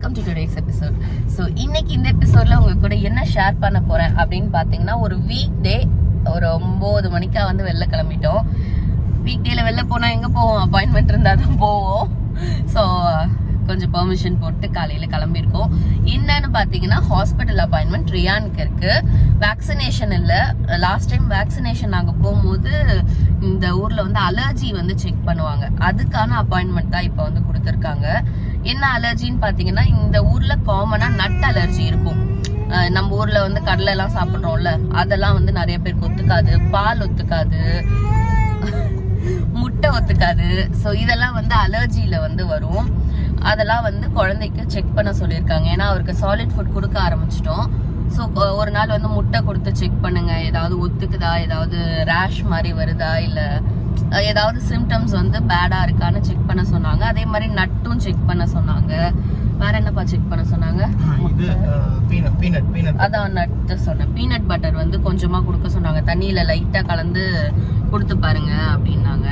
Welcome to today's episode. So இன்னைக்கு இந்த எபிசோட்ல உங்க கூட என்ன ஷேர் பண்ண போறேன் அப்படின்னு பாத்தீங்கன்னா, ஒரு வீக் டே ஒரு 9 மணிக்கா வந்து வெளில கிளம்பிட்டோம். வீக் டேல வெளில போனா எங்க போவோம், அப்பாயின்மெண்ட் இருந்தா தான் போவோம். ஸோ கொஞ்சம் பெர்மிஷன் போட்டு காலையில கிளம்பியிருக்கோம். என்னன்னு பாத்தீங்கன்னா, ஹாஸ்பிட்டல் அப்பாயின்மெண்ட் ரியானுக்கு இருக்கு. வேக்சினேஷன் இல்ல. லாஸ்ட் டைம் வேக்சினேஷன் நாங்க போகும்போது இந்த ஊர்ல வந்து அலர்ஜி வந்து செக் பண்ணுவாங்க. அதுக்கான அப்பாயின்மெண்ட் தான் இப்ப வந்து கொடுத்துருக்காங்க. என்ன அலர்ஜின்னு பாத்தீங்கன்னா, இந்த ஊர்ல காமனா நட் அலர்ஜி இருக்கும். நம்ம ஊர்ல வந்து கடலை எல்லாம் சாப்பிடுறோம்ல, அதெல்லாம் வந்து நிறைய பேருக்கு ஒத்துக்காது. பால் ஒத்துக்காது, முட்டை ஒத்துக்காது. ஸோ இதெல்லாம் வந்து அலர்ஜியில வந்து வரும். அதெல்லாம் வந்து குழந்தைக்கு செக் பண்ண சொல்லியிருக்காங்க. ஏன்னா அவருக்கு சாலிட் ஃபுட் கொடுக்க ஆரம்பிச்சிட்டோம். ஸோ ஒரு நாள் வந்து முட்டை கொடுத்து செக் பண்ணுங்க, ஏதாவது ஒத்துக்குதா, ஏதாவது ரேஷ் மாதிரி வருதா, இல்லை ஏதாவது சிம்டம்ஸ் வந்து பேடா இருக்கான்னு செக் பண்ண சொன்னாங்க. அதே மாதிரி நட்டும் செக் பண்ண சொன்னாங்க. வேற என்னப்பா செக் பண்ண சொன்னாங்க? அதான் நட்டு சொன்னேன். பீனட் பட்டர் வந்து கொஞ்சமா கொடுக்க சொன்னாங்க. தண்ணியில லைட்டா கலந்து கொடுத்து பாருங்க அப்படின்னாங்க.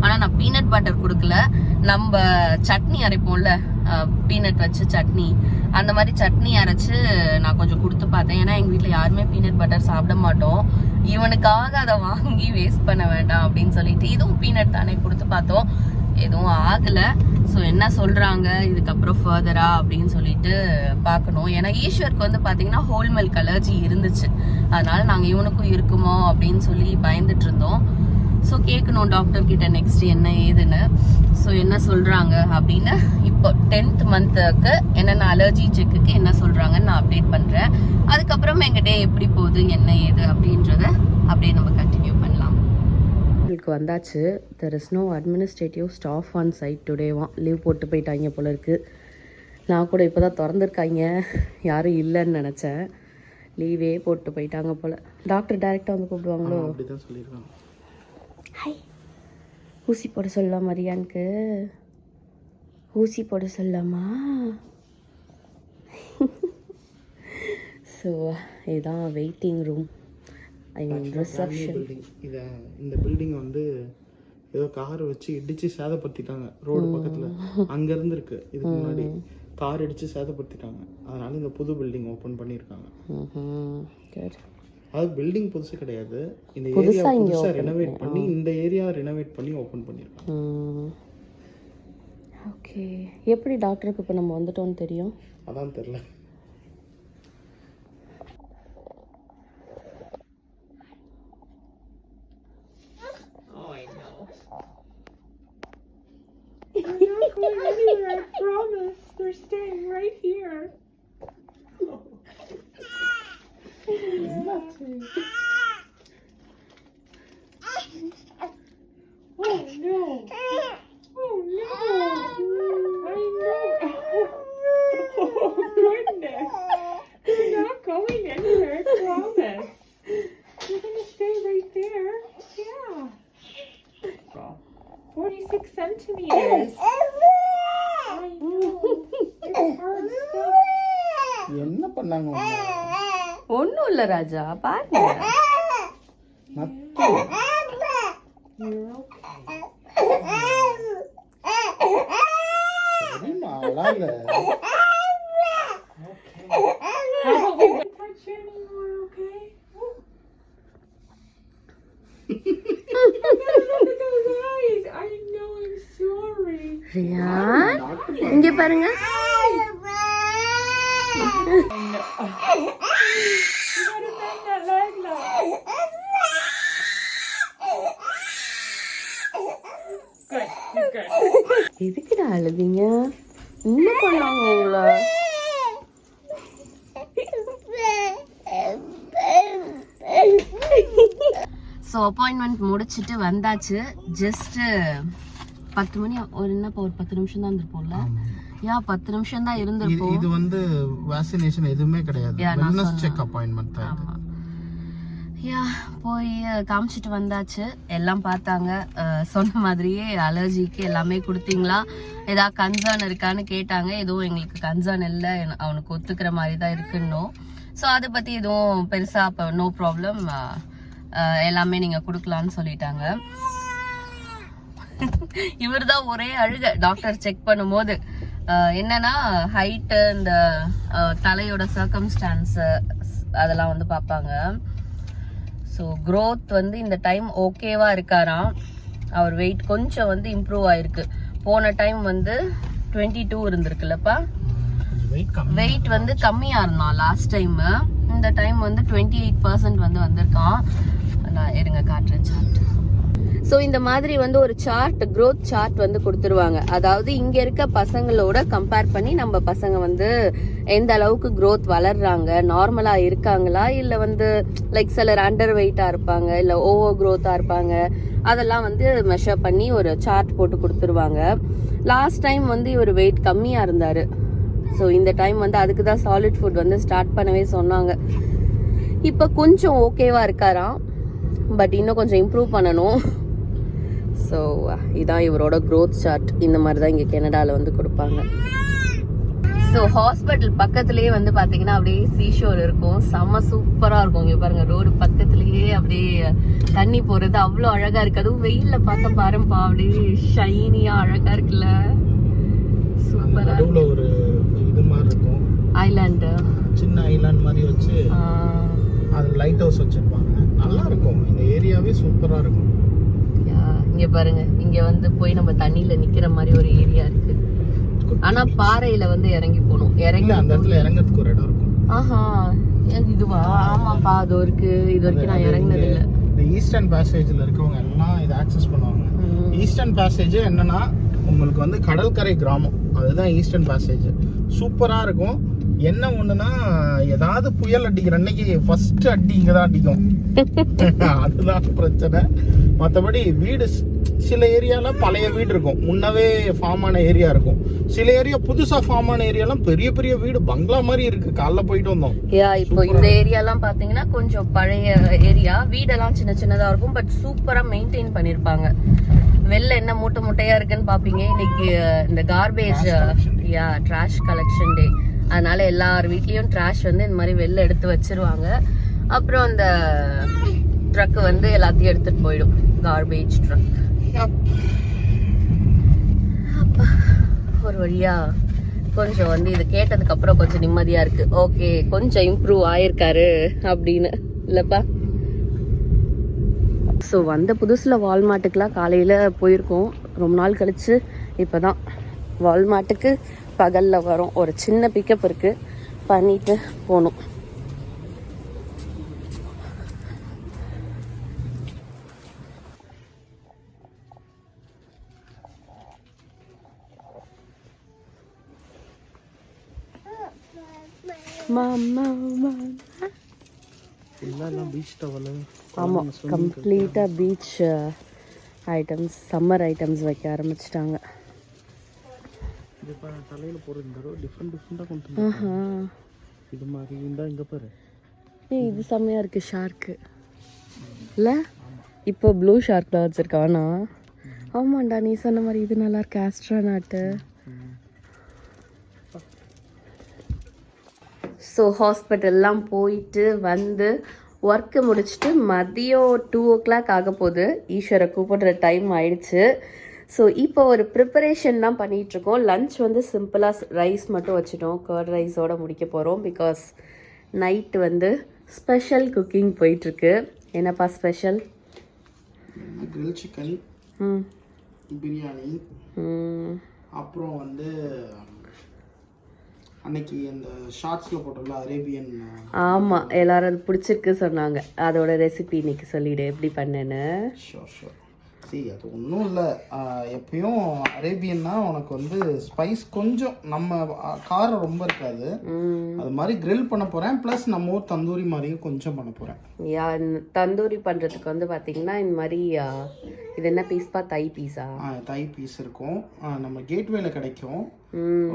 ஆனா நான் பீனட் பட்டர் கொடுக்கல. நம்ம சட்னி அரைப்போம்ல, பீனட் வச்சு சட்னி, அந்த மாதிரி சட்னி அரைச்சு நான் கொஞ்சம் கொடுத்து பார்த்தேன். ஏன்னா எங்க வீட்டுல யாருமே பீனட் பட்டர் சாப்பிட மாட்டோம். இவனுக்காக அதை வாங்கி வேஸ்ட் பண்ண வேண்டாம் அப்படின்னு சொல்லிட்டு இதுவும் பீனட் தானே கொடுத்து பார்த்தோம். எதுவும் ஆகல. ஸோ என்ன சொல்றாங்க இதுக்கப்புறம் ஃபர்தரா அப்படின்னு சொல்லிட்டு பார்க்கணும். ஏன்னா ஈஸ்வருக்கு வந்து பாத்தீங்கன்னா ஹோல் மில்க் அலர்ஜி இருந்துச்சு. அதனால நாங்க இவனுக்கும் இருக்குமோ அப்படின்னு சொல்லி பயந்துட்டு இருந்தோம். ஸோ கேட்கணும் டாக்டர் கிட்ட நெக்ஸ்ட் என்ன ஏதுன்னு. ஸோ என்ன சொல்றாங்க அப்படின்னு இப்போ 10th மந்த்துக்கு என்னென்ன அலர்ஜி செக்குக்கு என்ன சொல்றாங்கன்னு நான் அப்டேட் பண்றேன். அதுக்கப்புறம் எங்க டே எப்படி போகுது என்ன ஏது அப்படின்றத அப்படியே நம்ம கண்டினியூ பண்ணலாம். வந்தாச்சு. There is no administrative staff on site டுடேவா. லீவ் போட்டு போயிட்டாங்க போல இருக்கு. நான் கூட இப்போ தான் திறந்துருக்காங்க, யாரும் இல்லைன்னு நினச்சேன். லீவே போட்டு போயிட்டாங்க போல. டாக்டர் டைரெக்டாக வந்து கூப்பிடுவாங்களோ? அப்படிதான் சொல்லியிருக்காங்க. ஹாய், ஊசி போட சொல்லலாம் மரியானுக்கு. ஊசி போட சொல்லலாமா? ஸோ இதுதான் வெயிட்டிங் ரூம். ரிசப்ஷன். இந்த பில்டிங் வந்து ஏதோ கார் வச்சு இடிச்சு சேதப்படுத்திட்டாங்க. ரோடு பக்கத்துல அங்க இருந்து இருக்கு. இதுக்கு முன்னாடி கார் இடிச்சு சேதப்படுத்திட்டாங்க. அதனால இந்த புது பில்டிங் ஓபன் பண்ணிருக்காங்க. அது பில்டிங் புதுசு கிடையாது. இந்த ஏரியா புதுசா ரெனோவேட் பண்ணி இந்த ஏரியா ரெனோவேட் பண்ணி ஓபன் பண்ணிருக்காங்க. ஓகே. எப்படி டாக்டருக்கு இப்போ நம்ம வந்துட்டோம்னு தெரியும்? அதான் தெரியல. I promise. They're staying right here. Oh no. Oh no. I know. Oh goodness. You're not going anywhere, I promise. You're gonna stay right there. Yeah. 46 centimeters. என்ன பண்ணாங்க? ஒன்றும் இல்லை ராஜா, பாருங்க. இங்க பாருங்க. எதுக்குடா அழுதீங்க? என்ன பண்ணாங்க உங்கள? ஸோ அப்பாயின்மெண்ட் முடிச்சுட்டு வந்தாச்சு. ஜஸ்ட் 10 மணி ஒரு என்னப்பா ஒரு 10 நிமிஷம் தான் இருந்திருப்போம்ல. 10 நிமிஷம் தான் இருந்திருப்போம். இது வந்து வேக்சினேஷன் எதுவுமே கிடையாது. வெல்னஸ் செக் அப்பாயின்ட்மென்ட் தான். போய் காமிச்சிட்டு வந்தாச்சு. எல்லாம் பார்த்தாங்க. சொன்ன மாதிரியே அலர்ஜிக்கு எல்லாமே கொடுத்தீங்களா, ஏதாவது கன்சர்ன் இருக்கான்னு கேட்டாங்க. எதுவும் எங்களுக்கு கன்சர்ன் இல்லை, அவனுக்கு ஒத்துக்கிற மாதிரி தான் இருக்குன்னு. ஸோ அதை பற்றி எதுவும் பெருசாக இப்போ நோ ப்ராப்ளம், எல்லாமே நீங்கள் கொடுக்கலான்னு சொல்லிட்டாங்க. இவர் தான் ஒரே அழுக டாக்டர் செக் பண்ணும்போது. என்னன்னா ஹைட்டு இந்த தலையோட சர்க்கம்ஸ்டான்ஸ் அதெல்லாம் வந்து பார்ப்பாங்க. ஸோ growth வந்து இந்த டைம் ஓகேவா இருக்காராம். அவர் வெயிட் கொஞ்சம் வந்து இம்ப்ரூவ் ஆயிருக்கு. போன டைம் வந்து 22 இருந்திருக்குல்லப்பா, வெயிட் வந்து கம்மியா இருந்தான் லாஸ்ட் டைம். இந்த டைம் வந்து 28% வந்து வந்திருக்கான். நான் இருங்க காட்டுறேன் சார்ட். ஸோ இந்த மாதிரி வந்து ஒரு சார்ட், growth சார்ட் வந்து கொடுத்துருவாங்க. அதாவது இங்க இருக்க பசங்களோட கம்பேர் பண்ணி நம்ம பசங்க வந்து எந்த அளவுக்கு growth வளர்றாங்க, நார்மலா இருக்காங்களா, இல்ல வந்து லைக் சிலர் அண்டர் வெயிட்டா இருப்பாங்க, இல்ல ஓவர் growthஆ இருப்பாங்க, அதெல்லாம் வந்து மெஷர் பண்ணி ஒரு சார்ட் போட்டு கொடுத்துருவாங்க. லாஸ்ட் டைம் வந்து இவர் வெயிட் கம்மியா இருந்தாரு. ஸோ இந்த டைம் வந்து அதுக்கு தான் சாலிட் ஃபுட் வந்து ஸ்டார்ட் பண்ணவே சொன்னாங்க. இப்போ கொஞ்சம் ஓகேவா இருக்காராம், பட் இன்னும் கொஞ்சம் இம்ப்ரூவ் பண்ணணும். ஸோ இதான் இவரோட growth சார்ட். இந்த மாதிரி தான் இங்கே கனடாவில் வந்து கொடுப்பாங்க. ஸோ ஹாஸ்பிட்டல் பக்கத்துலேயே வந்து பார்த்தீங்கன்னா அப்படியே சீஷோர் இருக்கும். செம்ம சூப்பராக இருக்கும். இங்கே பாருங்க, ரோடு பக்கத்துலேயே அப்படியே தண்ணி போகிறது அவ்வளோ அழகாக இருக்கு. அதுவும் வெயிலில் பார்க்க பாருப்பா, அப்படியே ஷைனியாக அழகாக இருக்குல்ல, சூப்பராக. ஒரு இது மாதிரி இருக்கும், ஐலாண்டு, சின்ன ஐலாண்ட் மாதிரி வச்சு அது லைட் ஹவுஸ் வச்சிருப்பாங்க. நல்லா இருக்கும். இந்த ஏரியாவே சூப்பரா இருக்கும். இங்க பாருங்க, இங்க வந்து போய் நம்ம தண்ணியில நிக்கிற மாதிரி ஒரு ஏரியா இருக்கு. ஆனா பாறையில வந்து இறங்கி போகணும். இறங்கி அந்த இடத்துல இறங்கிறதுக்கு ஒரு இடம் இருக்கும். ஆஹா, இதுவா? ஆமாப்பா, அது இருக்கு. இது வரைக்கும் நான் இறங்கினது இல்ல. இந்த ஈஸ்டர்ன் பேசேஜ்ல இருக்கவங்க எல்லாம் இதை ஆக்சஸ் பண்ணுவாங்க. ஈஸ்டர்ன் பேசேஜ் என்னன்னா உங்களுக்கு வந்து கடற்கரை கிராமம், அதுதான் ஈஸ்டர்ன் பேசேஜ். சூப்பரா இருக்கும். என்ன ஒண்ணுன்னா, ஏதாவது புயல் அடிக்கிற அன்னைக்கு ஃபர்ஸ்ட் அடி இங்கதான் அடிக்கும். அதுதான் பிரச்சனை. மற்றபடி வீடு சில ஏரியால பழைய வீடு இருக்கும், முன்னவே ஃபார்ம் ஆன ஏரியா இருக்கும். சில ஏரியா புதுசா ஃபார்ம் ஆன ஏரியாலாம் பெரிய பெரிய வீடு, பங்களா மாதிரி இருக்கு. காலைல போயிட்டு வந்தோம். இப்போ இந்த ஏரியாலாம் பாத்தீங்கன்னா கொஞ்சம் பழைய ஏரியா, வீடெல்லாம் சின்ன சின்னதா இருக்கும், பட் சூப்பரா மெயின்டைன் பண்ணிருப்பாங்க. வெளில என்ன மூட்டை மூட்டையா இருக்குன்னு பாப்பீங்க. இன்னைக்கு இந்த கார்பேஜ் ட்ராஷ் கலெக்ஷன் டே, அதனால எல்லார் வீட்லயும் ட்ராஷ் வந்து இந்த மாதிரி வெளில எடுத்து வச்சிருவாங்க. அப்புறம் அந்த ட்ரக் வந்து எல்லாத்தையும் எடுத்துட்டு போயிடும், கார்பேஜ் ட்ரக். ஒரு வழியா கொஞ்சம் வந்து இது கேட்டதுக்கு அப்புறம் கொஞ்சம் நிம்மதியா இருக்கு. ஓகே, கொஞ்சம் இம்ப்ரூவ் ஆயிருக்காரு அப்படின்னு இல்லப்பா. ஸோ வந்த புதுசில் வால்மார்ட்டுக்கெலாம் காலையில் போயிருக்கோம். ரொம்ப நாள் கழிச்சு இப்போ தான் வால்மார்ட்டுக்கு பகலில் வரோம். ஒரு சின்ன பிக்கப் இருக்குது, பண்ணிட்டு போகணும். ஆமாம், கம்ப்ளீட்டாக பீச் ஐட்டம்ஸ், சம்மர் ஐட்டம்ஸ் வைக்க ஆரம்பிச்சிட்டாங்க. தலையில் போகிறது டிஃப்ரெண்டாக கொண்டு இது மாதிரி இருந்தால் இங்கே பாரு. இது செம்மையாக இருக்குது, ஷார்க்கு இல்லை? இப்போ ப்ளூ ஷார்க்லாம் வச்சுருக்கானா? ஆமாண்டா, நீ சொன்ன மாதிரி இது நல்லா இருக்கு, ஆஸ்ட்ரோநாட்டு. ஸோ ஹாஸ்பிட்டல்லாம் போயிட்டு வந்து ஒர்க்கு முடிச்சுட்டு மதியம் 2 o'clock ஆக போகுது. ஈஸ்வரை கூப்பிடுற டைம் ஆயிடுச்சு. ஸோ இப்போ ஒரு ப்ரிப்பரேஷன் தான் பண்ணிகிட்ருக்கோம். லன்ச் வந்து சிம்பிளாக ரைஸ் மட்டும் வச்சுட்டோம், கர்ட் ரைஸோடு முடிக்க போகிறோம். பிகாஸ் நைட்டு வந்து ஸ்பெஷல் குக்கிங் போயிட்டுருக்கு. என்னப்பா ஸ்பெஷல்? கிரில் சிக்கன், பிரியாணி, அப்புறம் வந்து அன்னைக்கு அந்த ஷார்ட்ஸில் போட்டோம்ல அரேபியன். ஆமாம், எல்லாரும் அது பிடிச்சிருக்கு சொன்னாங்க. அதோட ரெசிபி இன்னைக்கு சொல்லிவிடு எப்படி பண்ணேன்னு. ஷோர். சரி, அது ஒன்றும் இல்லை. எப்பயும் அரேபியன்னா உனக்கு வந்து ஸ்பைஸ் கொஞ்சம் நம்ம காரம் ரொம்ப இருக்காது. அது மாதிரி கிரில் பண்ண போகிறேன். ப்ளஸ் நம்ம ஊர் தந்தூரி மாதிரியும் கொஞ்சம் பண்ண போகிறேன். தந்தூரி பண்ணுறதுக்கு வந்து பார்த்தீங்கன்னா இந்த மாதிரி இது என்ன பீஸ்பா? தை பீஸா? தை பீஸ் இருக்கும். நம்ம கேட்வேல கிடைக்கும்.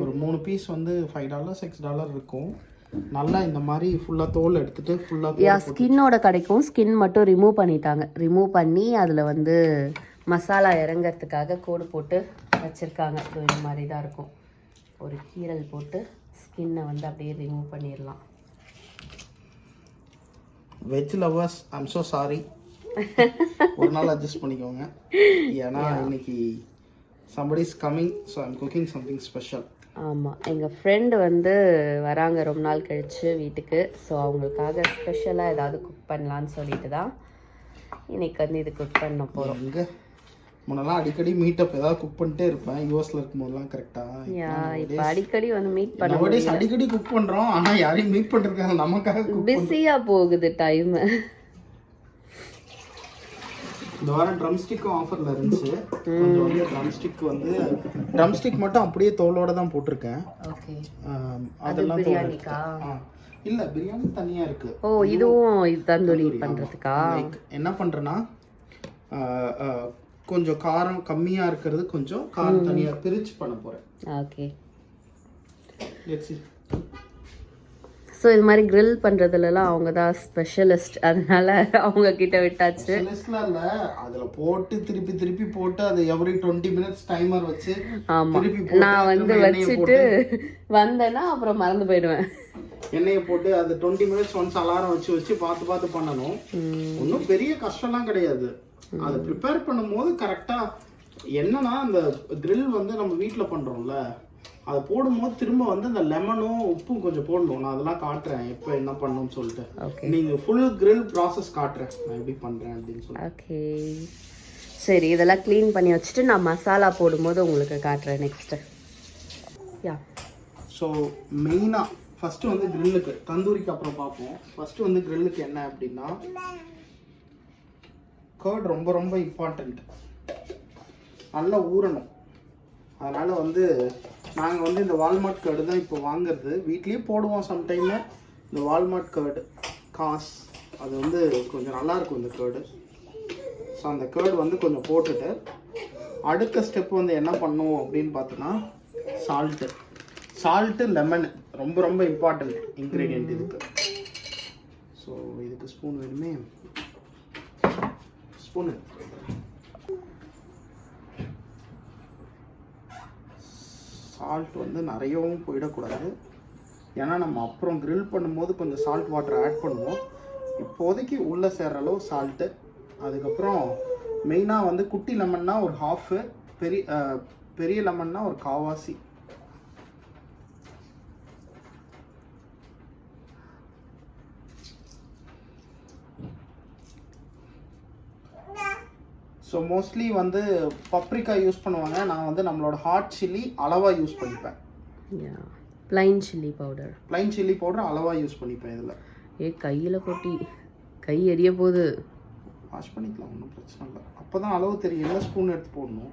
ஒரு 3 பீஸ் வந்து $5 $6 இருக்கும். நல்லா இந்த மாதிரி ஃபுல்லாக தோல் எடுத்துட்டு ஃபுல்லாக ஸ்கின்னோட கிடைக்கும். ஸ்கின் மட்டும் ரிமூவ் பண்ணிட்டாங்க. ரிமூவ் பண்ணி அதில் வந்து மசாலா இறங்கிறதுக்காக கோடு போட்டு வச்சுருக்காங்க. இந்த மாதிரி தான் இருக்கும். ஒரு கீரல் போட்டு ஸ்கின்னை வந்து அப்படியே ரிமூவ் பண்ணிடலாம். Veg lovers, I'm so sorry. ஒரு நாள் அட்ஜஸ்ட் பண்ணிக்கோங்க. ஏன்னா இன்னைக்கு somebody is coming, so I'm cooking something special. ஆமாம், எங்கள் ஃப்ரெண்டு வந்து வராங்க ரொம்ப நாள் கழிச்சு வீட்டுக்கு. ஸோ அவங்களுக்காக ஸ்பெஷலாக ஏதாவது குக் பண்ணலான்னு சொல்லிட்டு தான் இன்னைக்கு வந்து இது குக் பண்ண போகிறோம். எங்கே முன்னெல்லாம் அடிக்கடி மீட்டப் ஏதாவது குக் பண்ணிட்டே இருப்பேன் யூஎஸ்ல இருக்கும்போதெல்லாம். கரெக்டாக இப்போ அடிக்கடி வந்து மீட் பண்ண அடிக்கடி குக் பண்ணுறோம், ஆனால் யாரையும் மீட் பண்ணிருக்காங்க நமக்காக. பிஸியாக போகுது டைமு. இந்த வாரம் ட்ரம்ஸ்டிக்கும் ஆஃபரில் இருந்துச்சு. கொஞ்சம் வந்து ட்ரம்ஸ்டிக் மட்டும் அப்படியே தோலோட தான் போட்டிருக்கேன். ஓகே, அதெல்லாம் பிரியாணிக்கா? இல்லை, பிரியாணி தனியாக இருக்குது. ஓ, இதுவும் தந்தூரி பண்ணுறதுக்கா? என்ன பண்ணுறேன்னா கொஞ்சம் காரம் கம்மியாக இருக்கிறது கொஞ்சம் காரம் தனியாக பிரித்து பண்ண போகிறேன். ஓகே. ஸோ இது மாதிரி கிரில் பண்ணுறதுலலாம் அவங்க தான் ஸ்பெஷலிஸ்ட், அதனால அவங்க கிட்ட விட்டாச்சு. ஸ்பெஷலிஸ்ட்லாம் இல்லை, அதில் போட்டு திருப்பி திருப்பி போட்டு அது எவ்ரி 20 minutes டைமர் வச்சு. ஆமாம், நான் வந்து வச்சுட்டு வந்தேன்னா அப்புறம் மறந்து போயிடுவேன். எண்ணெயை போட்டு அது 20 minutes ஒன்ஸ் அலாரம் வச்சு வச்சு பார்த்து பார்த்து பண்ணணும். ஒன்றும் பெரிய கஷ்டம்லாம் கிடையாது. அதை ப்ரிப்பேர் பண்ணும்போது கரெக்டாக என்னன்னா அந்த கிரில் வந்து நம்ம வீட்டில் பண்ணுறோம்ல, அதை போடும்போது திரும்ப வந்து அந்த லெமனும் உப்பும் கொஞ்சம் போடணும். நான் அதெல்லாம் காட்டுறேன் எப்போ என்ன பண்ணணும்னு சொல்லிட்டு. நீங்கள் ஃபுல் கிரில் ப்ராசஸ் காட்டுறேன் நான் எப்படி பண்ணுறேன் அப்படின்னு சொல்லி. ஓகே, சரி, இதெல்லாம் க்ளீன் பண்ணி வச்சுட்டு நான் மசாலா போடும்போது உங்களுக்கு காட்டுறேன் நெக்ஸ்ட்டு. யா, ஸோ மெயினாக ஃபஸ்ட்டு வந்து கிரில்லுக்கு, தந்தூரிக்கு அப்புறம் பார்ப்போம். ஃபஸ்ட்டு வந்து கிரில்லுக்கு என்ன அப்படின்னா கர்ட் ரொம்ப ரொம்ப இம்பார்ட்டண்ட். நல்லா ஊறணும். அதனால் வந்து நாங்கள் வந்து இந்த வால்மார்ட் கர்டு தான் இப்போ வாங்குறது. வீட்லேயே போடுவோம் சம்டைமு. இந்த வால்மார்ட் கர்டு காஸ் அது வந்து கொஞ்சம் நல்லாயிருக்கும் இந்த கர்டு. ஸோ அந்த கர்டு வந்து கொஞ்சம் போட்டுட்டு அடுத்த ஸ்டெப் வந்து என்ன பண்ணுவோம் அப்படின்னு பார்த்தோன்னா சால்ட்டு லெமன் ரொம்ப ரொம்ப இம்பார்ட்டண்ட் இன்க்ரீடியன்ட் இதுக்கு. ஸோ இதுக்கு ஸ்பூன் வேணுமே, ஸ்பூனு. சால்ட் வந்து நிறையவும் போயிடக்கூடாது, ஏன்னா நம்ம அப்புறம் கிரில் பண்ணும்போது கொஞ்சம் சால்ட் வாட்டர் ஆட் பண்ணுவோம். இப்போதைக்கு உள்ளே சேர்ற அளவு சால்ட்டு. அதுக்கப்புறம் மெயினாக வந்து குட்டி லெமன்னா ஒரு ஹாஃபு, பெரிய லெமன்னா ஒரு காவாசி. ஸோ மோஸ்ட்லி வந்து பப்ரிக்கா யூஸ் பண்ணுவாங்க. நான் வந்து நம்மளோட ஹாட் சில்லி அளவாக யூஸ் பண்ணிப்பேன். ப்ளைன் சில்லி பவுடர் அளவாக யூஸ் பண்ணிப்பேன் இதில். கையில் கொட்டி கை எரிய போகுது. வாஷ் பண்ணிக்கலாம், ஒன்றும் பிரச்சனை இல்லை. அப்போ தான் அளவு தெரியும், என்ன ஸ்பூன் எடுத்து போடணும்.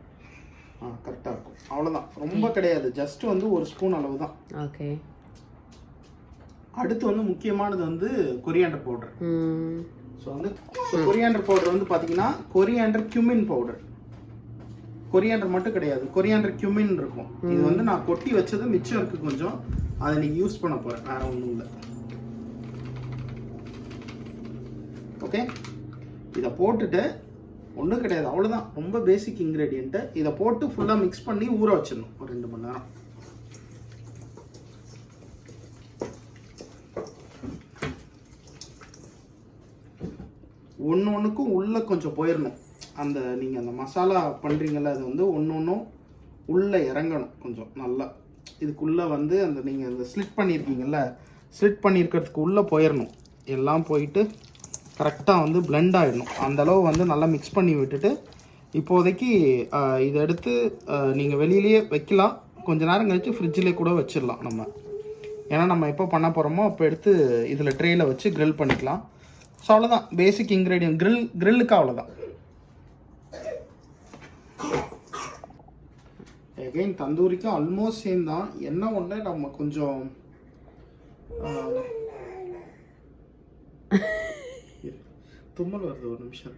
கரெக்டாக இருக்கும், அவ்வளோதான். ரொம்ப கிடையாது, ஜஸ்ட் வந்து ஒரு ஸ்பூன் அளவு தான். ஓகே. அடுத்து வந்து முக்கியமானது வந்து கொரியாண்டர் பவுடர். ஸோ வந்து கொரியாண்டர் பவுடர் வந்து பார்த்தீங்கன்னா கொரியாண்டர் கியூமின் பவுடர். கொரியாண்டர் மட்டும் கிடையாது, கொரியாண்டர் கியூமின் இருக்கும். இது வந்து நான் கொட்டி வச்சது மிச்சம் இருக்கு கொஞ்சம், அதை நீங்கள் யூஸ் பண்ண போகிறேன், வேற ஒன்றும் இல்லை. ஓகே, இதை போட்டுட்டு ஒன்றும் கிடையாது, அவ்வளோதான். ரொம்ப பேசிக் இன்க்ரீடியண்ட்டு. இதை போட்டு ஃபுல்லாக மிக்ஸ் பண்ணி ஊற வச்சிடணும் ஒரு 2 மணி நேரம். ஒன்றுக்கும் உள்ளே கொஞ்சம் போயிடணும். அந்த நீங்கள் அந்த மசாலா பண்ணுறீங்கள, அது வந்து ஒன்றும் உள்ளே இறங்கணும் கொஞ்சம் நல்லா. இதுக்குள்ளே வந்து அந்த நீங்கள் அந்த ஸ்லிட் பண்ணியிருக்கீங்கல்ல, ஸ்லிட் பண்ணியிருக்கிறதுக்கு உள்ளே போயிடணும். எல்லாம் போயிட்டு கரெக்டாக வந்து பிளெண்ட் ஆகிடணும். அந்தளவு வந்து நல்லா மிக்ஸ் பண்ணி விட்டுட்டு இப்போதைக்கு இதை எடுத்து நீங்கள் வெளியிலேயே வைக்கலாம். கொஞ்ச நேரம் கழித்து ஃப்ரிட்ஜிலே கூட வச்சிடலாம் நம்ம. ஏன்னா நம்ம எப்போ பண்ண போகிறோமோ அப்போ எடுத்து இதில் ட்ரேயில் வச்சு கிரில் பண்ணிக்கலாம். ஸோ அவ்வளோதான் பேசிக் இன்க்ரீடியன்ட் கிரில்லுக்கு அவ்வளோதான். எகைன் தந்தூரிக்கும் ஆல்மோஸ்ட் சேம் தான். என்ன ஒன்று நம்ம கொஞ்சம் தும்மல் வருது, ஒரு நிமிஷம்.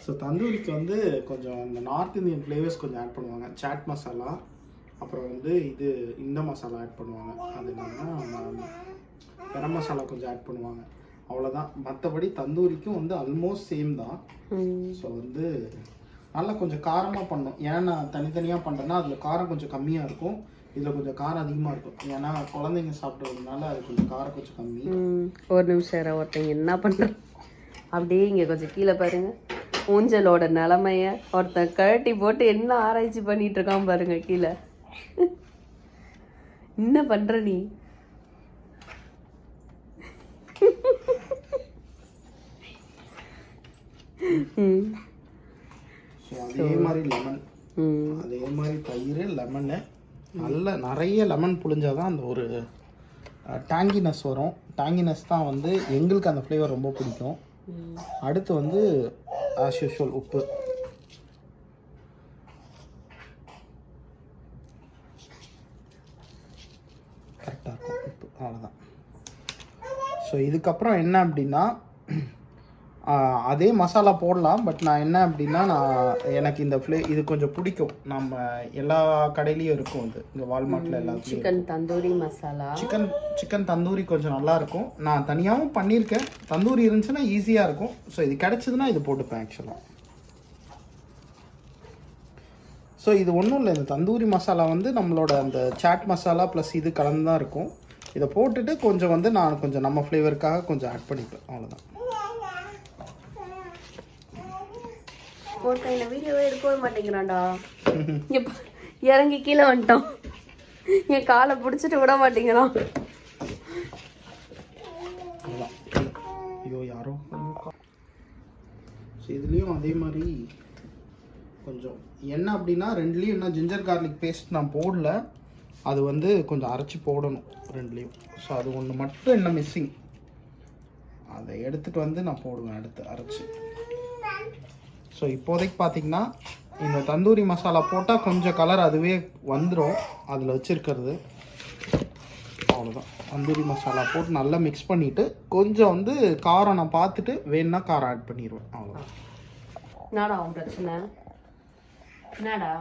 ஸோ தந்தூரிக்கு வந்து கொஞ்சம் இந்த நார்த் இந்தியன் ஃப்ளேவர்ஸ் கொஞ்சம் ஆட் பண்ணுவாங்க. சாட் மசாலா, அப்புறம் வந்து இந்த மசாலா ஆட் பண்ணுவாங்க. அது என்னன்னா கரம் மசாலா கொஞ்சம் ஆட் பண்ணுவாங்க, அவ்வளோதான். மற்றபடி தந்தூரிக்கும் வந்து ஆல்மோஸ்ட் சேம் தான். ஸோ வந்து நல்லா கொஞ்சம் காரமாக பண்ணணும். ஏன்னா நான் தனித்தனியாக பண்ணுறேன்னா அதில் காரம் கொஞ்சம் கம்மியாக இருக்கும், இதில் கொஞ்சம் காரம் அதிகமாக இருக்கும். ஏன்னா குழந்தைங்க சாப்பிட்றதுனால அது கொஞ்சம் காரம் கொஞ்சம் கம்மி. ஒரு நிமிஷம் ஒருத்தங்க என்ன பண்ணுறேன், அப்படியே இங்கே கொஞ்சம் கீழே பாருங்க. ஊஞ்சலோட நிலைமைய ஒருத்தன் கழட்டி போட்டு என்ன ஆராய்ச்சி பண்ணிட்டு இருக்கான் பாருங்க கீழே. என்ன பண்ற நீ? அதே மாதிரி லெமன், அதே மாதிரி தயிர், லெமனு, நல்ல நிறைய லெமன் புழிஞ்சாதான் அந்த ஒரு டேங்கினஸ் வரும். டேங்கினஸ் தான் வந்து எங்களுக்கு அந்த ஃப்ளேவர் ரொம்ப பிடிக்கும். அடுத்து வந்து ஆஸ் யூஷுவல் உப்பு. கரெக்டாக இருக்கும் உப்பு, அவ்வளோதான். ஸோ இதுக்கப்புறம் என்ன அப்படின்னா அதே மசாலா போடலாம். பட் நான் என்ன அப்படின்னா எனக்கு இந்த இது கொஞ்சம் பிடிக்கும். நம்ம எல்லா கடையிலையும் இருக்கும் இது, இங்கே வால்மார்ட்டில் எல்லாத்துலேயும். சிக்கன் தந்தூரி மசாலா, சிக்கன் தந்தூரி கொஞ்சம் நல்லா இருக்கும். நான் தனியாகவும் பண்ணியிருக்கேன். தந்தூரி இருந்துச்சுன்னா ஈஸியாக இருக்கும். ஸோ இது கிடச்சிதுன்னா இது போட்டுப்பேன் ஆக்சுவலாக. ஸோ இது ஒன்றும் இல்லை, இந்த தந்தூரி மசாலா வந்து நம்மளோட அந்த சாட் மசாலா ப்ளஸ் இது கலந்து தான் இருக்கும். இதை போட்டுட்டு கொஞ்சம் வந்து நான் கொஞ்சம் நம்ம ஃப்ளேவருக்காக கொஞ்சம் ஆட் பண்ணிப்பேன், அவ்வளோதான். ஒரு கையில் வீடியோவே எடுக்கவே மாட்டேங்கிறான்டா. இறங்கி கீழே வந்துட்டான். என் காலை பிடிச்சிட்டு விட மாட்டேங்கிறான். ஐயோ யாரோ. இதுலேயும் அதே மாதிரி கொஞ்சம் என்ன அப்படின்னா ரெண்டுலேயும் என்ன ஜிஞ்சர் கார்லிக் பேஸ்ட் நான் போடல, அது வந்து கொஞ்சம் அரைச்சி போடணும் ரெண்டுலேயும். ஸோ அது ஒன்று மட்டும் என்ன மிஸ்ஸிங், அதை எடுத்துகிட்டு வந்து நான் போடுவேன் அடுத்து அரைச்சி. ஸோ இப்போதைக்கு பார்த்தீங்கன்னா இந்த தந்தூரி மசாலா போட்டால் கொஞ்சம் கலர் அதுவே வந்துடும் அதில் வச்சுருக்கிறது. அவ்வளோதான். தந்தூரி மசாலா போட்டு நல்லா மிக்ஸ் பண்ணிவிட்டு கொஞ்சம் வந்து காரம் நான் பார்த்துட்டு வேணுன்னா காரம் ஆட் பண்ணிடுவேன், அவ்வளோதான். என்னடா அவன் பிரச்சனை? என்னடா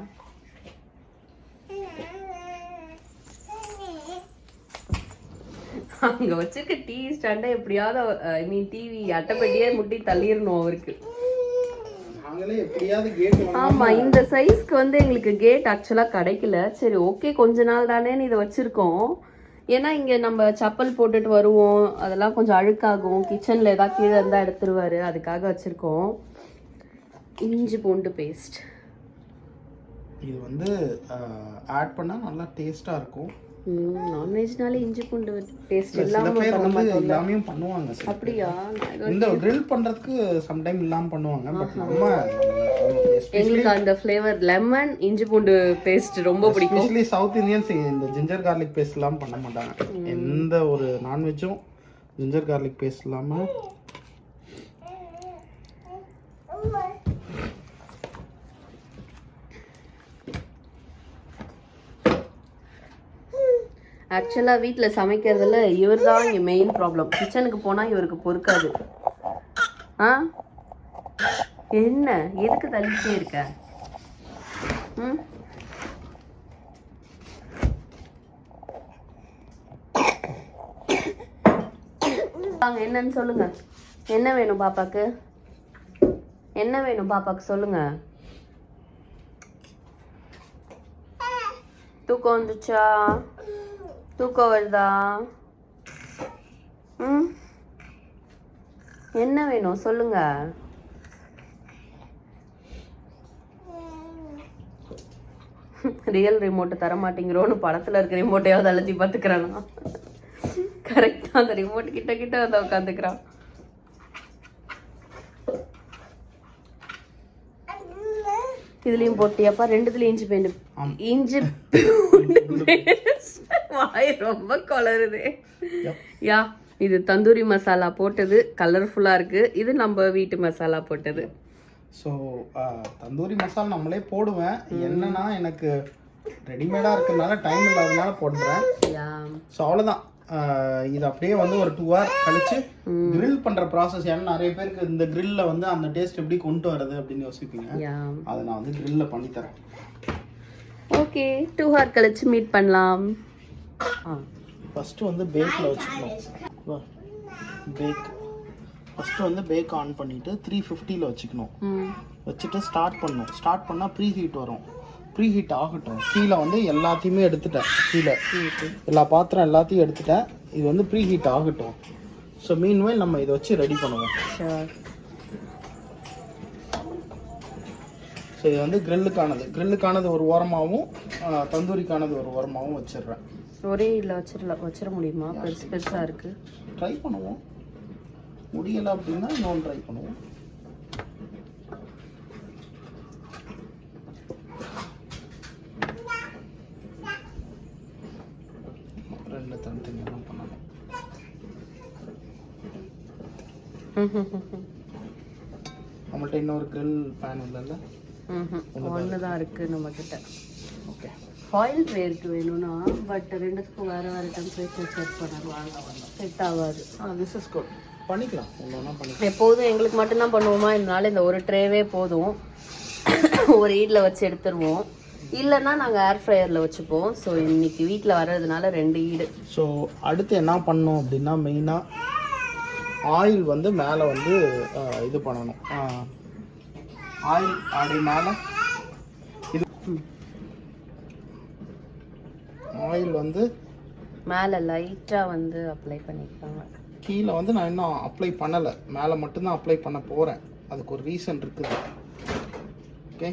அங்க வச்சிருக்க டிவி ஸ்டாண்டை எப்படியாவது நீ டிவி அட்டைப்பெட்டியே முட்டி தள்ளிடணும் அவருக்கு. ஆமா, இந்த சைஸ்க்கு வந்து எங்களுக்கு கேட் ஆக்சுவலா கிடைக்கல. சரி ஓகே, கொஞ்ச நாள் தானே இதை வச்சிருக்கோம். ஏன்னா இங்க நம்ம சப்பல் போட்டுட்டு வருவோம், அதெல்லாம் கொஞ்சம் அழுக்காகும். கிச்சன்ல ஏதாவது கீழே இருந்தா எடுத்துருவாரு, அதுக்காக வச்சிருக்கோம். இஞ்சி பூண்டு பேஸ்ட் இது வந்து ஆட் பண்ணா நல்லா டேஸ்டா இருக்கும். நான்வெஜ்னாலே இஞ்சி பூண்டு பேஸ்ட் எல்லாமே பண்ணுவாங்க. அப்படியா? இந்த grill பண்றதுக்கு சம் டைம் இல்லாம பண்ணுவாங்க. பட் நம்ம எங்களுக்கு அந்த ஃப்ளேவர் லெமன் இஞ்சி பூண்டு பேஸ்ட் ரொம்ப பிடிக்கும். எஸ்பெஷலி சவுத் இந்தியன்ஸ் இந்த ஜிஞ்சர் கார்லிக் பேஸ்ட் எல்லாம் பண்ண மாட்டாங்க. எந்த ஒரு நான்வெஜ்ஜும் ஜிஞ்சர் கார்லிக் பேஸ்ட் இல்லாம. ஆக்சுவலாக வீட்டில் சமைக்கிறதுல இவர் தான் என் மெயின் ப்ராப்ளம். கிச்சனுக்கு போனால் இவருக்கு பொறுக்காது. ஆ என்ன எதுக்கு தள்ளிட்டே இருக்க? ம், வாங்க, என்னன்னு சொல்லுங்க. என்ன வேணும் பாப்பாக்கு? என்ன வேணும் பாப்பாக்கு சொல்லுங்க. தூக்கம் வந்துச்சா? தூக்கம் வருதா? ம், என்ன வேணும் சொல்லுங்க. ரியல் ரிமோட்டை தர மாட்டேங்கிறோன்னு படத்துல இருக்க ரிமோட்டையாவது அழைச்சி பார்த்துக்கிறானா? கரெக்டா அந்த ரிமோட் கிட்ட கிட்ட வந்து உட்காந்துக்கிறான். இதுலயும் போட்டியாப்பா? ரெண்டுத்துலயும் இஞ்சி பேண்டு இஞ்சி வாய் ரொம்ப கொளருது. யா, இது தந்தூரி மசாலா போட்டது, கலர்ஃபுல்லா இருக்கு. இது நம்ம வீட்டு மசாலா போட்டது. ஸோ தந்தூரி மசாலா நம்மளே போடுவேன். என்னன்னா எனக்கு ரெடிமேடா இருக்கிறதுனால டைம் இல்லாதனால போடுறேன். ஸோ அவ்வளோதான். இது அப்படியே வந்து ஒரு 2 hour கழிச்சு கிரில் பண்ற ப்ராசஸ். ஏன்னா நிறைய பேருக்கு இந்த கிரில்ல வந்து அந்த டேஸ்ட் எப்படி கொண்டு வரது அப்படின்னு யோசிப்பீங்க. அதை நான் வந்து கிரில்ல பண்ணி தரேன். ஓகே, 2 hour கழிச்சு மீட் பண்ணலாம். ஃபர்ஸ்ட் வந்து பேக்ல வச்சுக்கணும். ஃபர்ஸ்ட் வந்து பேக் ஆன் பண்ணிட்டு 350ல வச்சுக்கணும். வச்சுட்டு ஸ்டார்ட் பண்ணணும். ஸ்டார்ட் பண்ணா ப்ரீ ஹீட் வரும். ப்ரீ ஹீட் ஆகட்டும். கீழே வந்து எல்லாத்தையுமே எடுத்துட்டேன். கீழே எல்லா பாத்திரம் எல்லாத்தையும் எடுத்துட்டேன். இது வந்து ப்ரீ ஹீட் ஆகட்டும். ஸோ மீன்வேல் நம்ம இதை வச்சு ரெடி பண்ணுவோம். இது வந்து கிரில்லுக்கானது ஒரு ஓரமாகவும் தந்தூரிக்கானது ஒரு ஓரமாகவும் வச்சிடுறேன். ஒரே இதில் வச்சிட முடியுமா? பெருசாக இருக்குது. ட்ரை பண்ணுவோம், முடியலை அப்படின்னா இன்னொன்று ட்ரை பண்ணுவோம். ரெண்டு தனித்தனியாக பண்ணணும். நம்மள்ட்ட இன்னொரு கிரில் பேன் இல்லைல்ல? ஒன்று தான் இருக்குது நம்மக்கிட்ட. ஓகே, ஆயில் ட்ரே இருக்கு வேணும்னா, பட் ரெண்டுத்துக்கும் வேறு வேறு டெம்பரேச்சர் செட் பண்ணணும், செட் ஆகாது. This is good. பண்ணிக்கலாம், ஒன்றா பண்ணிக்கலாம். எப்போதும் எங்களுக்கு மட்டும்தான் பண்ணுவோமா, இதனால இந்த ஒரு ட்ரேவே போதும். ஒரு ஈடில் வச்சு எடுத்துருவோம், இல்லைன்னா நாங்கள் ஏர் ஃப்ரையரில் வச்சுப்போம். ஸோ இன்னைக்கு வீட்டில் வர்றதுனால 2 ஈடு. ஸோ அடுத்து என்ன பண்ணோம் அப்படின்னா, மெயினாக ஆயில் வந்து மேலே வந்து இது பண்ணணும். ஆயில் அப்படி மேலே இது ஆயில் வந்து மேலே லைட்டாக வந்து அப்ளை பண்ணியிருக்காங்க. கீழே வந்து நான் இன்னும் அப்ளை பண்ணலை, மேலே மட்டும்தான் அப்ளை பண்ண போகிறேன். அதுக்கு ஒரு ரீசன் இருக்குது. ஓகே,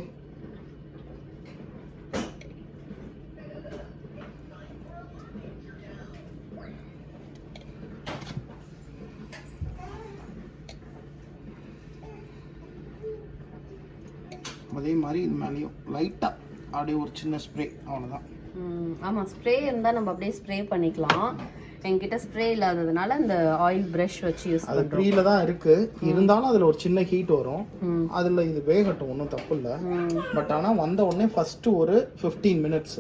அதே மாதிரி இது மேலேயும் லைட்டாக அப்படியே ஒரு சின்ன ஸ்ப்ரே, அவ்வளோதான். ஆமாம், ஸ்ப்ரே இருந்தால் நம்ம அப்படியே ஸ்ப்ரே பண்ணிக்கலாம். என்கிட்ட ஸ்ப்ரே இல்லாததுனால இந்த ஆயில் ப்ரஷ் வச்சு யூஸ் அது ப்ரீல தான் இருக்கு, இருந்தாலும் அதில் ஒரு சின்ன ஹீட் வரும். அதில் இது வேகட்டும், ஒன்றும் தப்பு இல்லை. பட் ஆனால் வந்த உடனே ஃபர்ஸ்ட் ஒரு 15 மினிட்ஸ்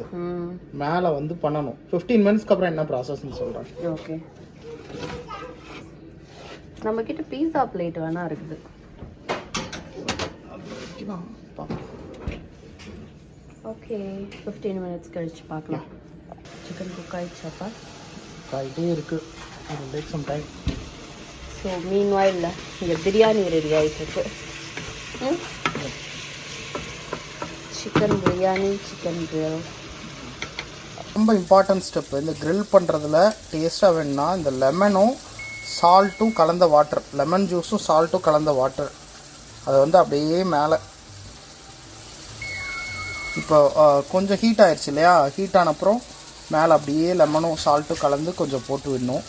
மேலே வந்து பண்ணணும். 15 மினிட்ஸ்க்கு அப்புறம் என்ன ப்ராசஸ்ன்னு சொல்கிறேன். ஓகே, நம்ம கிட்ட பீஸா பிளேட் வேணா இருக்குது. ஓகே, 15 மினிட்ஸ் கழிச்சு பார்க்கலாம். சிக்கன் குக் ஆயிடுச்சாப்பா? ஆகிட்டே இருக்கு, take some time. So meanwhile இங்கே பிரியாணி ரெடி ஆகிட்டுருக்கு. Chicken biryani, chicken grill. ரொம்ப இம்பார்ட்டன்ட் ஸ்டெப் இந்த கிரில் பண்ணுறதுல. டேஸ்ட்டாக வேணும்னா இந்த லெமனும் சால்ட்டும் கலந்த வாட்டர், லெமன் ஜூஸும் சால்ட்டும் கலந்த வாட்டர், அதை வந்து அப்படியே மேலே இப்போ கொஞ்சம் ஹீட் ஆயிடுச்சு இல்லையா, ஹீட் ஆன அப்புறம் மேலே அப்படியே லெமனும் சால்ட்டும் கலந்து கொஞ்சம் போட்டு விடணும்.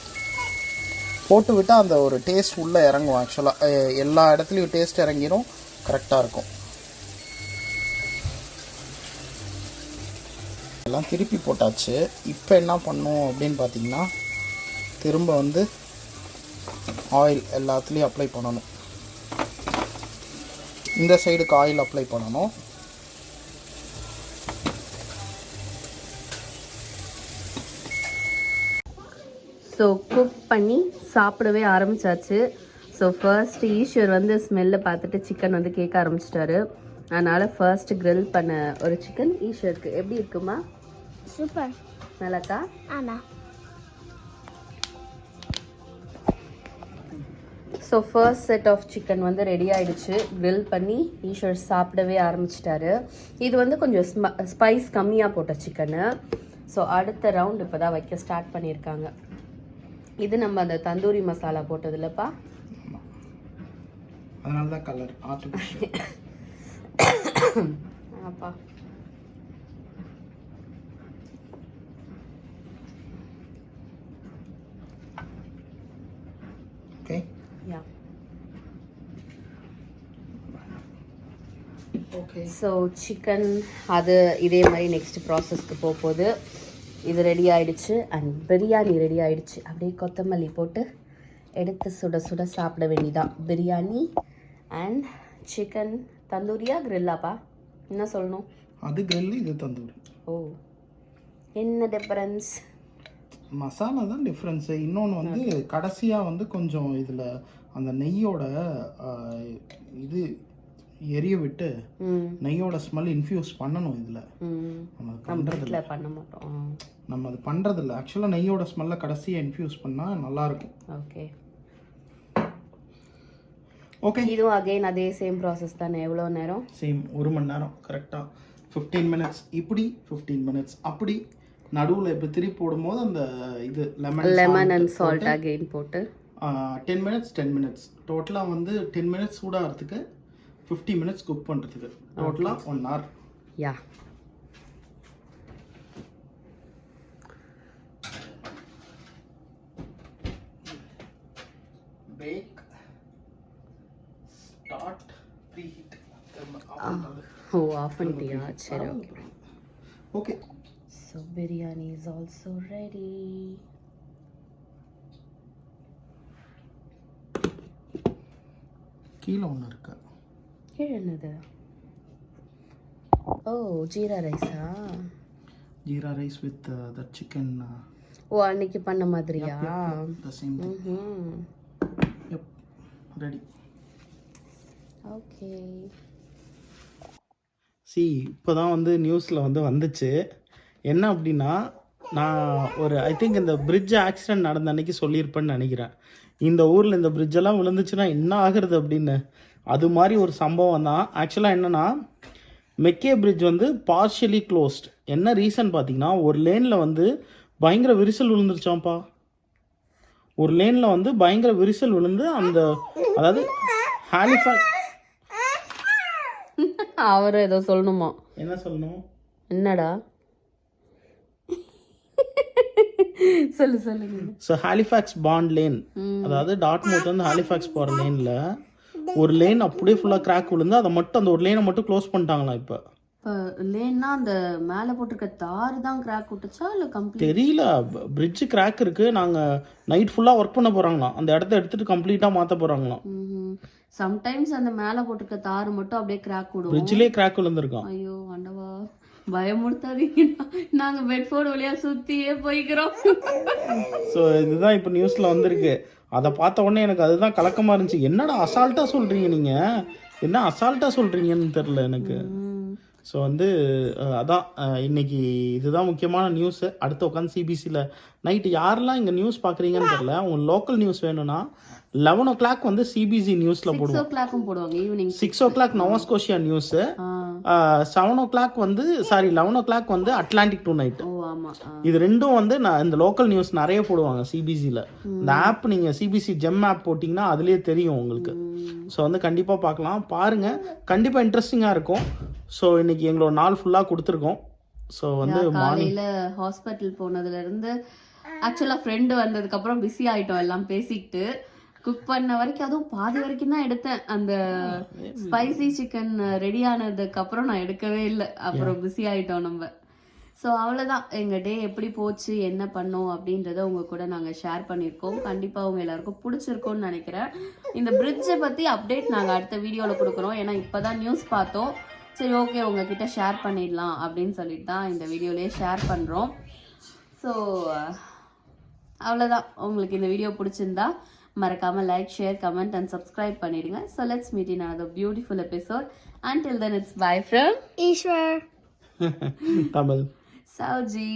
போட்டு விட்டால் அந்த ஒரு டேஸ்ட் உள்ளே இறங்கும். ஆக்சுவலாக எல்லா இடத்துலையும் டேஸ்ட் இறங்கிடும், கரெக்டாக இருக்கும். எல்லாம் திருப்பி போட்டாச்சு. இப்போ என்ன பண்ணணும் அப்படின்னு பார்த்தீங்கன்னா, திரும்ப வந்து ஆயில் எல்லாத்துலேயும் அப்ளை பண்ணணும். இந்த சைடுக்கு ஆயில் அப்ளை பண்ணணும். ஸோ குக் பண்ணி சாப்பிடவே ஆரம்பிச்சாச்சு. ஸோ ஃபர்ஸ்ட் ஈஸ்வர் வந்து ஸ்மெல்லை பார்த்துட்டு சிக்கன் வந்து கேட்க ஆரம்பிச்சிட்டாரு. அதனால் ஃபர்ஸ்ட் கிரில் பண்ண ஒரு சிக்கன் ஈஸ்வருக்கு எப்படி இருக்குமா? சூப்பர். நல்லாக்கா? ஆமாம். So first set of chicken வந்து ரெடி ஆகிடுச்சு. கிரில் பண்ணி ஈஸ்வர் சாப்பிடவே ஆரம்பிச்சிட்டாரு. இது வந்து கொஞ்சம் ஸ்பைஸ் கம்மியாக போட்ட சிக்கனு. ஸோ அடுத்த ரவுண்ட் இப்போ தான் வைக்க ஸ்டார்ட் பண்ணியிருக்காங்க. இது நம்ம அந்த தந்தூரி மசாலா போட்டது இல்லைப்பா, அதனால தான் கலர் ஆர்டிஃபிஷியல். ஆப்பா, ஓகே. யா, ஓகே. ஸோ சிக்கன் அது இதே மாதிரி நெக்ஸ்ட் ப்ராசஸ்க்கு போகுது. இது ரெடி ஆயிடுச்சு அண்ட் பிரியாணி ரெடி ஆயிடுச்சு. அப்படியே கொத்தமல்லி போட்டு எடுத்து சுட சுட சாப்பிட வேண்டியதான். Biryani and chicken. தந்தூரியா கிரில்லாப்பா? என்ன சொல்லணும்? அது கிரில், இது தந்தூரி. ஓ, என்ன டிஃபரன்ஸ்? மசாலா தான் டிஃப்ரென்ஸு. இன்னொன்று வந்து கடைசியாக வந்து கொஞ்சம் இதில் அந்த நெய்யோட இது எரிய விட்டு நெய்யோட ஸ்மெல் இன்ஃபியூஸ் பண்ணணும். இதில் நம்ம பண்ண மாட்டோம், நம்ம அது பண்ணுறதில்ல. ஆக்சுவலாக நெய்யோட ஸ்மெல்லை கடைசியாக இன்ஃபியூஸ் பண்ணால் நல்லாயிருக்கும். Okay okay. இதுவும் அகைன் அதே சேம் ப்ராசஸ் தானே? எவ்வளோ நேரம்? சேம் 1 மணி நேரம் கரெக்டாக. 15 மினிட்ஸ் இப்படி, 15 மினிட்ஸ் அப்படி. நடுவில் இப்படி திருப்பி போடும்போது அந்த இது லெமன் அண்ட் சால்ட் அகைன் போட்டு 10 மினிட்ஸ் 10 மினிட்ஸ் டோட்டலாக வந்து 10 மினிட்ஸ் சூடாகிறதுக்கு 50 மினிட்ஸ் குக் பண்ணுறதுக்கு டோட்டலாக 1 hour. Yeah bake start preheat. Oh off பண்ணிட்டியா? சரி okay. Okay, so biryani is also ready. கீழே ஒன்று இருக்கு. கீழே என்னது? ஓ ஜீரா ரைஸா? Jeera rice with the chicken. Oh அன்னைக்கு பண்ண மாதிரியா? The same thing. Yup, ready. Okay. இப்போ தான் வந்து நியூஸில் வந்து வந்துச்சு. என்ன அப்படின்னா, நான் ஒரு ஐ திங்க் இந்த பிரிட்ஜ் ஆக்சிடென்ட் நடந்த அன்னைக்கு சொல்லியிருப்பேன்னு நினைக்கிறேன். இந்த ஊரில் இந்த பிரிட்ஜெல்லாம் விழுந்துச்சுன்னா என்ன ஆகுறது அப்படின்னு. அது மாதிரி ஒரு சம்பவம் தான். ஆக்சுவலாக என்னென்னா, மெக்கே பிரிட்ஜ் வந்து பார்ஷியலி க்ளோஸ்ட். என்ன ரீசன் பார்த்தீங்கன்னா, ஒரு லேனில் வந்து பயங்கர விரிசல் விழுந்துருச்சாம்ப்பா. ஒரு லேனில் வந்து பயங்கர விரிசல் விழுந்து அந்த அதாவது ஹாலிஃபேக்ஸ். அவர் ஏதோ சொல்லணுமா? என்ன சொல்லணும்? என்னடா சொல்லு சொல்லுங்க. ஸோ ஹாலிஃபேக்ஸ் பாண்ட் லேன், அதாவது டாட்மவுத் வந்து ஹாலிஃபேக்ஸ் போகிற லேனில் ஒரு லேன் அப்படியே ஃபுல்லாக கிராக் விழுந்து அதை மட்டும் அந்த ஒரு லேனை மட்டும் க்ளோஸ் பண்ணிட்டாங்களாம். இப்போ லேன்னா அந்த மேலே போட்டிருக்க தார் தான் கிராக் விட்டுச்சா இல்லை கம்ப்ளீட் தெரியல. பிரிட்ஜ் கிராக் இருக்கு. நாங்கள் நைட் ஃபுல்லாக ஒர்க் பண்ண போகிறாங்களாம். அந்த இடத்த எடுத்துட்டு கம்ப்ளீட்டாக மாற்ற போகிறாங்களாம். சம்டைம்ஸ் அந்த மேலே போட்டிருக்க தார் மட்டும் அப்படியே கிராக் விடும். பிரிட்ஜ்லேயே கிராக் விழுந்திருக்கோம். ஐயோ ஆண்டவா, பயமுடுத்தாதீங்க. நாங்க பெட்ஃபோர்ட் வழியா சுத்தியே போய்க்கிறோம். ஸோ இதுதான் இப்போ நியூஸில் வந்திருக்கு. அதை பார்த்த உடனே எனக்கு அதுதான் கலக்கமாக இருந்துச்சு. என்னடா அசால்ட்டாக சொல்கிறீங்க நீங்கள், என்ன அசால்ட்டாக சொல்கிறீங்கன்னு தெரில எனக்கு. ஸோ வந்து அதான் இன்னைக்கு இதுதான் முக்கியமான நியூஸு. அடுத்து உட்காந்து சிபிசியில் நைட்டு யாரெல்லாம் இங்கே நியூஸ் பார்க்குறீங்கன்னு தெரில. உங்களுக்கு லோக்கல் நியூஸ் வேணும்னா 11 o'clock வந்து சிபிசி நியூஸில் போடுவோம். 6 o'clock போடுவாங்க evening. 6 o'clock Nova Scotia news. 7 o'clock வந்து 11 o'clock வந்து அட்லாண்டிக் டு நைட். ஓ ஆமா. இது ரெண்டும் வந்து நான் இந்த லோக்கல் நியூஸ் நிறைய போடுவாங்க சிபிசியில். இந்த ஆப் நீங்கள் சிபிசி ஜெம் ஆப் போட்டிங்கன்னா அதுலேயே தெரியும் உங்களுக்கு. ஸோ வந்து கண்டிப்பாக பார்க்கலாம், பாருங்கள், கண்டிப்பாக இன்ட்ரெஸ்டிங்காக இருக்கும். ஸோ இன்னைக்கு எங்களோட நாள் ஃபுல்லாக கொடுத்துருக்கோம். ஸோ வந்து காலையில் ஹாஸ்பிட்டல் போனதுலேருந்து ஆக்சுவலாக ஃப்ரெண்டு வந்ததுக்கப்புறம் பிஸி ஆகிட்டோம் எல்லாம் பேசிக்கிட்டு. குக் பண்ண வரைக்கும் அதுவும் பாதி வரைக்கும் தான் எடுத்தேன். அந்த ஸ்பைசி சிக்கன் ரெடி ஆனதுக்கு அப்புறம் நான் எடுக்கவே இல்லை. அப்புறம் பிஸி ஆகிட்டோம் நம்ம. ஸோ அவ்வளோதான், எங்கள் டே எப்படி போச்சு, என்ன பண்ணோம் அப்படின்றத உங்கள் கூட நாங்கள் ஷேர் பண்ணியிருக்கோம். கண்டிப்பாக உங்கள் எல்லாருக்கும் பிடிச்சிருக்கோன்னு நினைக்கிறேன். இந்த பிரிட்ஜை பற்றி அப்டேட் நாங்கள் அடுத்த வீடியோவில் கொடுக்குறோம். ஏன்னா இப்போ தான் நியூஸ் பார்த்தோம். சரி ஓகே உங்ககிட்ட ஷேர் பண்ணிடலாம் அப்படின்னு சொல்லிட்டு தான் இந்த வீடியோலேயே ஷேர் பண்ணுறோம். ஸோ அவ்வளோதான். உங்களுக்கு இந்த வீடியோ பிடிச்சிருந்தா மறக்காமல் like, share, comment and subscribe பண்ணிடுங்க. So let's meet in another beautiful episode. Until then it's bye from Ishwar. Tamil Sauji.